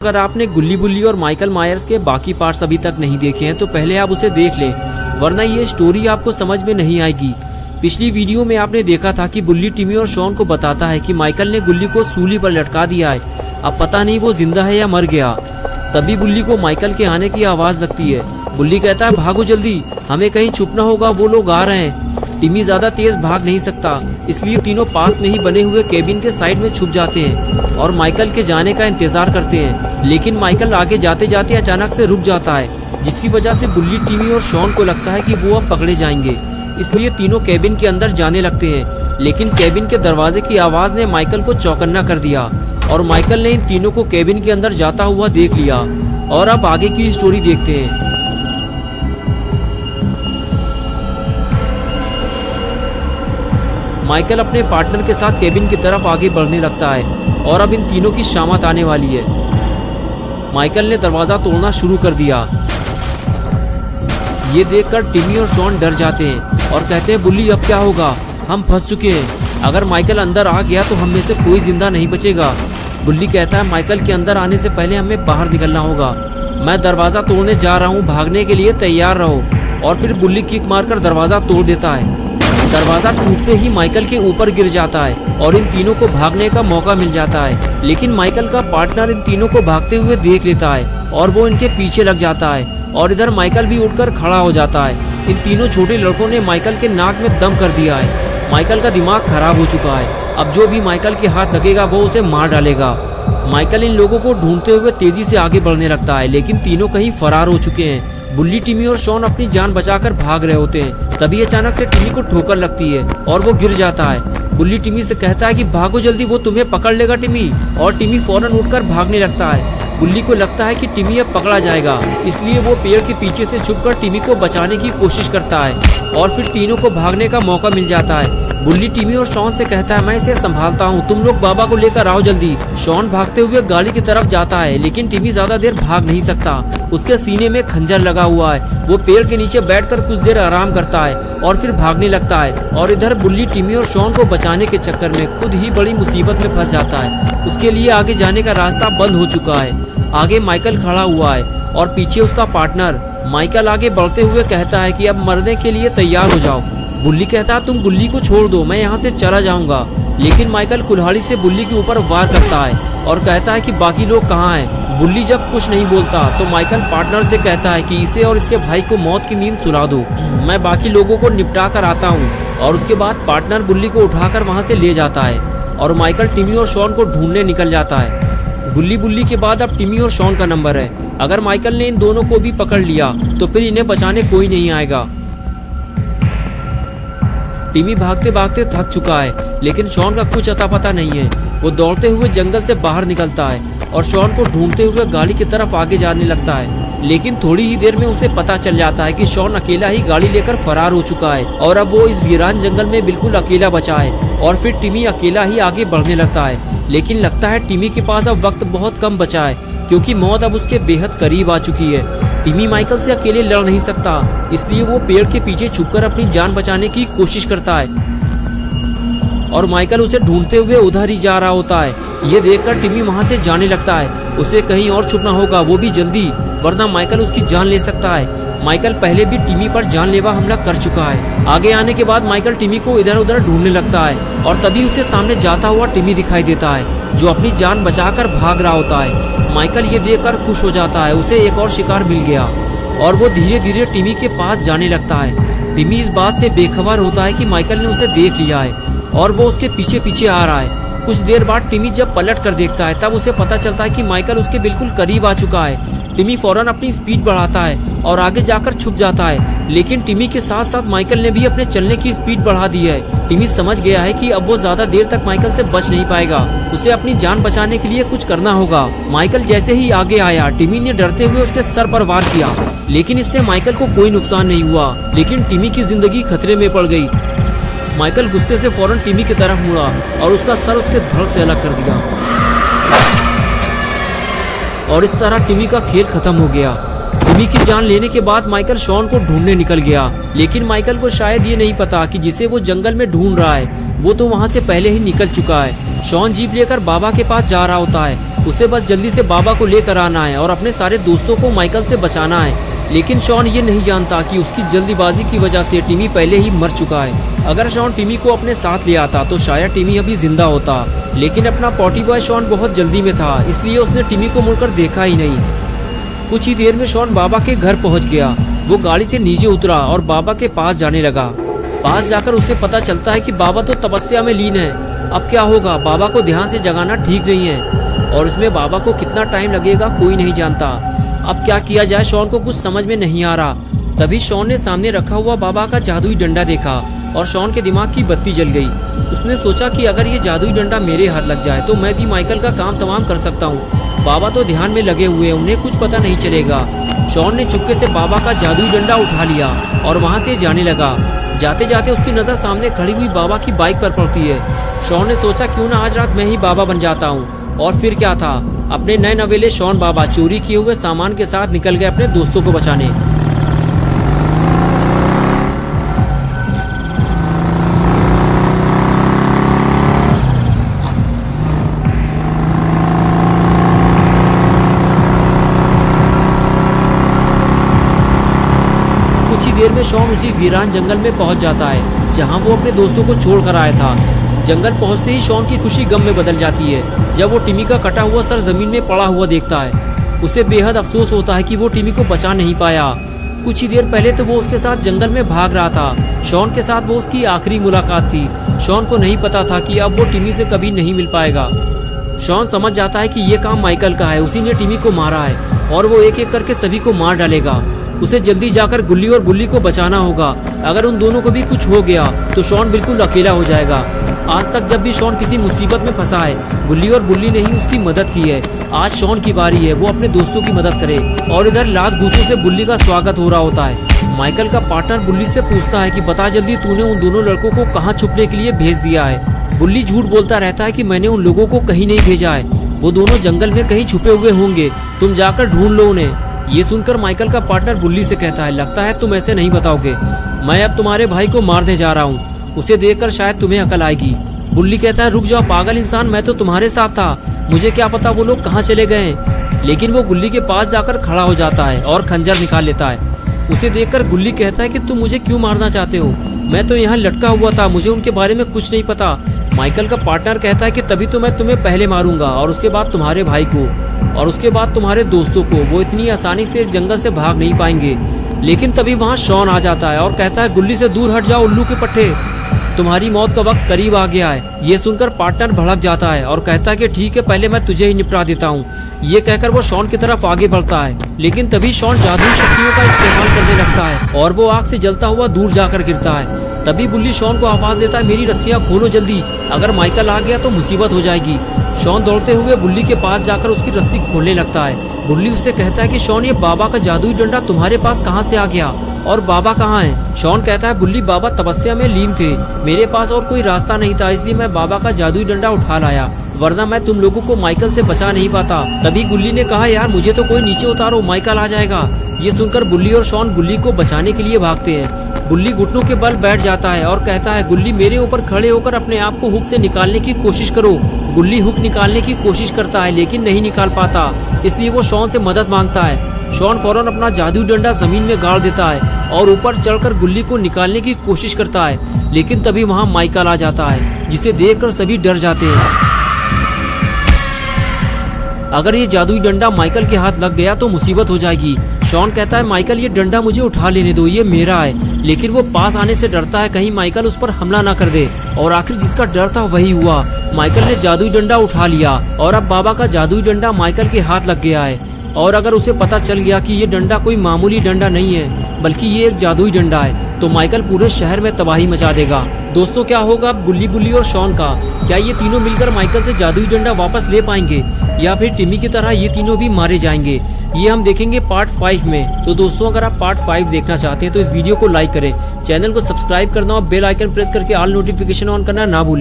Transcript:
अगर आपने गुल्ली बुल्ली और माइकल मायर्स के बाकी पार्ट्स अभी तक नहीं देखे हैं तो पहले आप उसे देख लें, वरना ये स्टोरी आपको समझ में नहीं आएगी। पिछली वीडियो में आपने देखा था कि बुल्ली टिमी और शॉन को बताता है कि माइकल ने गुल्ली को सूली पर लटका दिया है, अब पता नहीं वो जिंदा है या मर गया। तभी बुल्ली को माइकल के आने की आवाज लगती है। बुल्ली कहता है भागो जल्दी, हमें कहीं छुपना होगा, वो लोग आ रहे हैं। टिमी ज्यादा तेज भाग नहीं सकता, इसलिए तीनों पास में ही बने हुए केबिन के साइड में छुप जाते हैं और माइकल के जाने का इंतजार करते हैं। लेकिन माइकल आगे जाते जाते अचानक से रुक जाता है, जिसकी वजह से बुल्ली, टिमी और शॉन को लगता है कि वो अब पकड़े जाएंगे, इसलिए तीनों केबिन के अंदर जाने लगते हैं। लेकिन केबिन के दरवाजे की आवाज ने माइकल को चौकन्ना कर दिया और माइकल ने इन तीनों को केबिन के अंदर जाता हुआ देख लिया। और अब आगे की स्टोरी देखते हैं। माइकल अपने पार्टनर के साथ केबिन की तरफ आगे बढ़ने लगता है और अब इन तीनों की शामत आने वाली है। माइकल ने दरवाजा तोड़ना शुरू कर दिया। ये देखकर टिमी और शॉन डर जाते हैं और कहते हैं बुल्ली अब क्या होगा, हम फंस चुके हैं, अगर माइकल अंदर आ गया तो हम में से कोई जिंदा नहीं बचेगा। बुल्ली कहता है माइकल के अंदर आने से पहले हमें बाहर निकलना होगा, मैं दरवाजा तोड़ने जा रहा हूँ, भागने के लिए तैयार रहो। और फिर बुल्ली किक मारकर दरवाजा तोड़ देता है। दरवाजा टूटते ही माइकल के ऊपर गिर जाता है और इन तीनों को भागने का मौका मिल जाता है। लेकिन माइकल का पार्टनर इन तीनों को भागते हुए देख लेता है और वो इनके पीछे लग जाता है और इधर माइकल भी उठकर खड़ा हो जाता है। इन तीनों छोटे लड़कों ने माइकल के नाक में दम कर दिया है। माइकल का दिमाग खराब हो चुका है, अब जो भी माइकल के हाथ लगेगा वो उसे मार डालेगा। माइकल इन लोगों को ढूंढते हुए तेजी से आगे बढ़ने लगता है, लेकिन तीनों कहीं फरार हो चुके हैं। बुल्ली, टिमी और शॉन अपनी जान बचाकर भाग रहे होते हैं। तभी अचानक से टिमी को ठोकर लगती है और वो गिर जाता है। बुल्ली टिमी से कहता है कि भागो जल्दी, वो तुम्हें पकड़ लेगा टिमी। और टिमी फौरन उठकर भागने लगता है। बुल्ली को लगता है कि टिमी अब पकड़ा जाएगा, इसलिए वो पेड़ के पीछे से छुपकर टिमी को बचाने की कोशिश करता है और फिर तीनों को भागने का मौका मिल जाता है। बुल्ली टिमी और शॉन से कहता है मैं इसे संभालता हूँ, तुम लोग बाबा को लेकर आओ जल्दी। शॉन भागते हुए गाड़ी की तरफ जाता है, लेकिन टिमी ज्यादा देर भाग नहीं सकता, उसके सीने में खंजर लगा हुआ है। वो पेड़ के नीचे बैठकर कुछ देर आराम करता है और फिर भागने लगता है। और इधर बुल्ली टिमी और शॉन को बचाने के चक्कर में खुद ही बड़ी मुसीबत में फंस जाता है। उसके लिए आगे जाने का रास्ता बंद हो चुका है। आगे माइकल खड़ा हुआ है और पीछे उसका पार्टनर। माइकल आगे बढ़ते हुए कहता है कि अब मरने के लिए तैयार हो जाओ। बुल्ली कहता है तुम गुल्ली को छोड़ दो, मैं यहाँ से चला जाऊंगा। लेकिन माइकल कुल्हाड़ी से बुल्ली के ऊपर वार करता है और कहता है कि बाकी लोग कहाँ हैं। बुल्ली जब कुछ नहीं बोलता तो माइकल पार्टनर से कहता है कि इसे और इसके भाई को मौत की नींद सुला दो, मैं बाकी लोगों को निपटा कर आता हूँ। और उसके बाद पार्टनर बुल्ली को उठाकर वहाँ से ले जाता है और माइकल टिमी और शॉन को ढूंढने निकल जाता है। बुल्ली के बाद अब टिमी और शॉन का नंबर है। अगर माइकल ने इन दोनों को भी पकड़ लिया तो फिर इन्हें बचाने कोई नहीं आएगा। टिमी भागते भागते थक चुका है, लेकिन शॉन का कुछ अता पता नहीं है। वो दौड़ते हुए जंगल से बाहर निकलता है और शॉन को ढूंढते हुए गाड़ी की तरफ आगे जाने लगता है। लेकिन थोड़ी ही देर में उसे पता चल जाता है कि शॉन अकेला ही गाड़ी लेकर फरार हो चुका है और अब वो इस वीरान जंगल में बिल्कुल अकेला बचा है। और फिर टिमी अकेला ही आगे बढ़ने लगता है, लेकिन लगता है टिमी के पास अब वक्त बहुत कम बचा है, क्योंकि मौत अब उसके बेहद करीब आ चुकी है। टिमी माइकल से अकेले लड़ नहीं सकता, इसलिए वो पेड़ के पीछे छुपकर अपनी जान बचाने की कोशिश करता है और माइकल उसे ढूंढते हुए उधर ही जा रहा होता है। ये देखकर टिमी वहाँ से जाने लगता है, उसे कहीं और छुपना होगा, वो भी जल्दी, वरना माइकल उसकी जान ले सकता है। माइकल पहले भी टिमी पर जानलेवा हमला कर चुका है। आगे आने के बाद माइकल टिमी को इधर उधर ढूंढने लगता है और तभी उसे सामने जाता हुआ टिमी दिखाई देता है, जो अपनी जान बचाकर भाग रहा होता है। माइकल ये देखकर खुश हो जाता है, उसे एक और शिकार मिल गया और वो धीरे धीरे टिमी के पास जाने लगता है। टिमी इस बात से बेखबर होता है कि माइकल ने उसे देख लिया है और वो उसके पीछे पीछे आ रहा है। कुछ देर बाद टिमी जब पलट कर देखता है तब उसे पता चलता है कि माइकल उसके बिल्कुल करीब आ चुका है। टिमी फौरन अपनी स्पीड बढ़ाता है और आगे जाकर छुप जाता है, लेकिन टिमी के साथ साथ माइकल ने भी अपने चलने की स्पीड बढ़ा दी है। टिमी समझ गया है कि अब वो ज्यादा देर तक माइकल से बच नहीं पाएगा, उसे अपनी जान बचाने के लिए कुछ करना होगा। माइकल जैसे ही आगे आया, टिमी ने डरते हुए उसके सर पर वार किया, लेकिन इससे माइकल को कोई नुकसान नहीं हुआ, लेकिन टिमी की जिंदगी खतरे में पड़ गई। माइकल गुस्से से फौरन टिमी की तरफ मुड़ा और उसका सर उसके धड़ से अलग कर दिया और इस तरह टिमी का खेल खत्म हो गया। टिमी की जान लेने के बाद माइकल शॉन को ढूंढने निकल गया, लेकिन माइकल को शायद ये नहीं पता कि जिसे वो जंगल में ढूंढ रहा है वो तो वहाँ से पहले ही निकल चुका है। शॉन जीप लेकर बाबा के पास जा रहा होता है उसे बस जल्दी से बाबा को लेकर आना है और अपने सारे दोस्तों को माइकल से बचाना है। लेकिन शॉन ये नहीं जानता कि उसकी जल्दीबाजी की वजह से टिमी पहले ही मर चुका है। अगर शॉन टिमी को अपने साथ ले आता तो शायद टिमी अभी जिंदा होता, लेकिन अपना पॉटी बॉय शॉन बहुत जल्दी में था, इसलिए उसने टिमी को मुड़कर देखा ही नहीं। कुछ ही देर में शॉन बाबा के घर पहुंच गया। वो गाड़ी से नीचे उतरा और बाबा के पास जाने लगा। पास जाकर उसे पता चलता है कि बाबा तो तपस्या में लीन है। अब क्या होगा? बाबा को ध्यान से जगाना ठीक नहीं है, और इसमें बाबा को कितना टाइम लगेगा कोई नहीं जानता। अब क्या किया जाए? शॉन को कुछ समझ में नहीं आ रहा। तभी शॉन ने सामने रखा हुआ बाबा का जादुई डंडा देखा और शॉन के दिमाग की बत्ती जल गई। उसने सोचा कि अगर ये जादुई डंडा मेरे हाथ लग जाए तो मैं भी माइकल का काम तमाम कर सकता हूँ। बाबा तो ध्यान में लगे हुए, उन्हें कुछ पता नहीं चलेगा। शॉन ने चुपके से बाबा का जादुई डंडा उठा लिया और वहाँ से जाने लगा। जाते जाते उसकी नज़र सामने खड़ी हुई बाबा की बाइक पर पड़ती है। शॉन ने सोचा क्यों ना आज रात मैं ही बाबा बन जाता हूँ। और फिर क्या था, अपने नए नवेले शॉन बाबा चोरी किए हुए सामान के साथ निकल गए अपने दोस्तों को बचाने। कुछ ही देर में शॉन उसी वीरान जंगल में पहुंच जाता है जहां वो अपने दोस्तों को छोड़ कर आया था। जंगल पहुंचते ही शॉन की खुशी गम में बदल जाती है जब वो टिमी का कटा हुआ सर जमीन में पड़ा हुआ देखता है। उसे बेहद अफसोस होता है कि वो टिमी को बचा नहीं पाया। कुछ ही देर पहले तो वो उसके साथ जंगल में भाग रहा था। शॉन के साथ वो उसकी आखिरी मुलाकात थी। शॉन को नहीं पता था कि अब वो टिमी से कभी नहीं मिल पाएगा। शॉन समझ जाता है कि ये काम माइकल का है, उसी ने टिमी को मारा है और वो एक एक करके सभी को मार डालेगा। उसे जल्दी जाकर गुल्ली और बुल्ली को बचाना होगा। अगर उन दोनों को भी कुछ हो गया तो शॉन बिल्कुल अकेला हो जाएगा। आज तक जब भी शॉन किसी मुसीबत में फंसा है, गुल्ली और बुल्ली ने ही उसकी मदद की है। आज शॉन की बारी है वो अपने दोस्तों की मदद करे। और इधर लात घूंसों से बुल्ली का स्वागत हो रहा होता है। माइकल का पार्टनर बुल्ली से पूछता है कि बता जल्दी, तूने उन दोनों लड़कों को कहाँ छुपने के लिए भेज दिया है? बुल्ली झूठ बोलता रहता है कि मैंने उन लोगों को कहीं नहीं भेजा है, वो दोनों जंगल में कहीं छुपे हुए होंगे, तुम जाकर ढूंढ लो उन्हें। ये सुनकर माइकल का पार्टनर बुल्ली से कहता है, लगता है तुम ऐसे नहीं बताओगे, मैं अब तुम्हारे भाई को मारने जा रहा हूँ, उसे देखकर शायद तुम्हें अकल आएगी। बुल्ली कहता है, रुक जाओ पागल इंसान, मैं तो तुम्हारे साथ था, मुझे क्या पता वो लोग कहाँ चले गए। लेकिन वो गुल्ली के पास जाकर खड़ा हो जाता है और खंजर निकाल लेता है। उसे देखकर गुल्ली कहता है कि तुम मुझे क्यों मारना चाहते हो? मैं तो यहाँ लटका हुआ था, मुझे उनके बारे में कुछ नहीं पता। माइकल का पार्टनर कहता है कि तभी तो मैं तुम्हें पहले मारूंगा और उसके बाद तुम्हारे भाई को और उसके बाद तुम्हारे दोस्तों को। वो इतनी आसानी से इस जंगल से भाग नहीं पाएंगे। लेकिन तभी वहाँ शॉन आ जाता है और कहता है, गुल्ली से दूर हट जाओ उल्लू के पट्टे, तुम्हारी मौत का वक्त करीब आ गया है। ये सुनकर पार्टनर भड़क जाता है और कहता है कि ठीक है, पहले मैं तुझे ही निपटा देता हूँ। ये कहकर वो शॉन की तरफ आगे बढ़ता है, लेकिन तभी शॉन जादुई शक्तियों का इस्तेमाल करने लगता है और वो आग से जलता हुआ दूर जाकर गिरता है। तभी बुल्ली शॉन को आवाज देता है, मेरी रस्सियाँ खोलो जल्दी, अगर माइकल आ गया तो मुसीबत हो जाएगी। शॉन दौड़ते हुए बुल्ली के पास जाकर उसकी रस्सी खोलने लगता है। बुल्ली उससे कहता है कि शॉन, ये बाबा का जादुई डंडा तुम्हारे पास कहाँ से आ गया और बाबा कहाँ है? शॉन कहता है, बुल्ली बाबा तपस्या में लीन थे, मेरे पास और कोई रास्ता नहीं था, इसलिए मैं बाबा का जादुई डंडा उठा लाया, वरना मैं तुम लोगों को माइकल से बचा नहीं पाता। तभी गुल्ली ने कहा, यार मुझे तो कोई नीचे उतारो, माइकल आ जाएगा। ये सुनकर बुल्ली और शॉन गुल्ली को बचाने के लिए भागते हैं। बुल्ली घुटनों के बल बैठ जाता है और कहता है, गुल्ली मेरे ऊपर खड़े होकर अपने आप को हुक से निकालने की कोशिश करो। गुल्ली हुक निकालने की कोशिश करता है लेकिन नहीं निकाल पाता, इसलिए वो शॉन से मदद मांगता है। शॉन फौरन अपना जादुई डंडा जमीन में गाड़ देता है और ऊपर चढ़कर गुल्ली को निकालने की कोशिश करता है। लेकिन तभी वहाँ माइकल आ जाता है, जिसे देखकर सभी डर जाते हैं। अगर ये जादुई डंडा माइकल के हाथ लग गया तो मुसीबत हो जाएगी। शॉन कहता है, माइकल ये डंडा मुझे उठा लेने दो, ये मेरा है। लेकिन वो पास आने से डरता है कहीं माइकल उस पर हमला ना कर दे। और आखिर जिसका डर था वही हुआ, माइकल ने जादुई डंडा उठा लिया और अब बाबा का जादुई डंडा माइकल के हाथ लग गया है। और अगर उसे पता चल गया कि ये डंडा कोई मामूली डंडा नहीं है बल्कि ये एक जादुई डंडा है, तो माइकल पूरे शहर में तबाही मचा देगा। दोस्तों, क्या होगा अब गुल्ली बुल्ली और शॉन का? क्या ये तीनों मिलकर माइकल से जादुई डंडा वापस ले पाएंगे या फिर टिमी की तरह ये तीनों भी मारे जाएंगे? ये हम देखेंगे पार्ट 5 में। तो दोस्तों, अगर आप पार्ट 5 देखना चाहते हैं तो इस वीडियो को लाइक करें, चैनल को सब्सक्राइब करना और बेल आइकन प्रेस करके ऑल नोटिफिकेशन ऑन करना ना भूलें।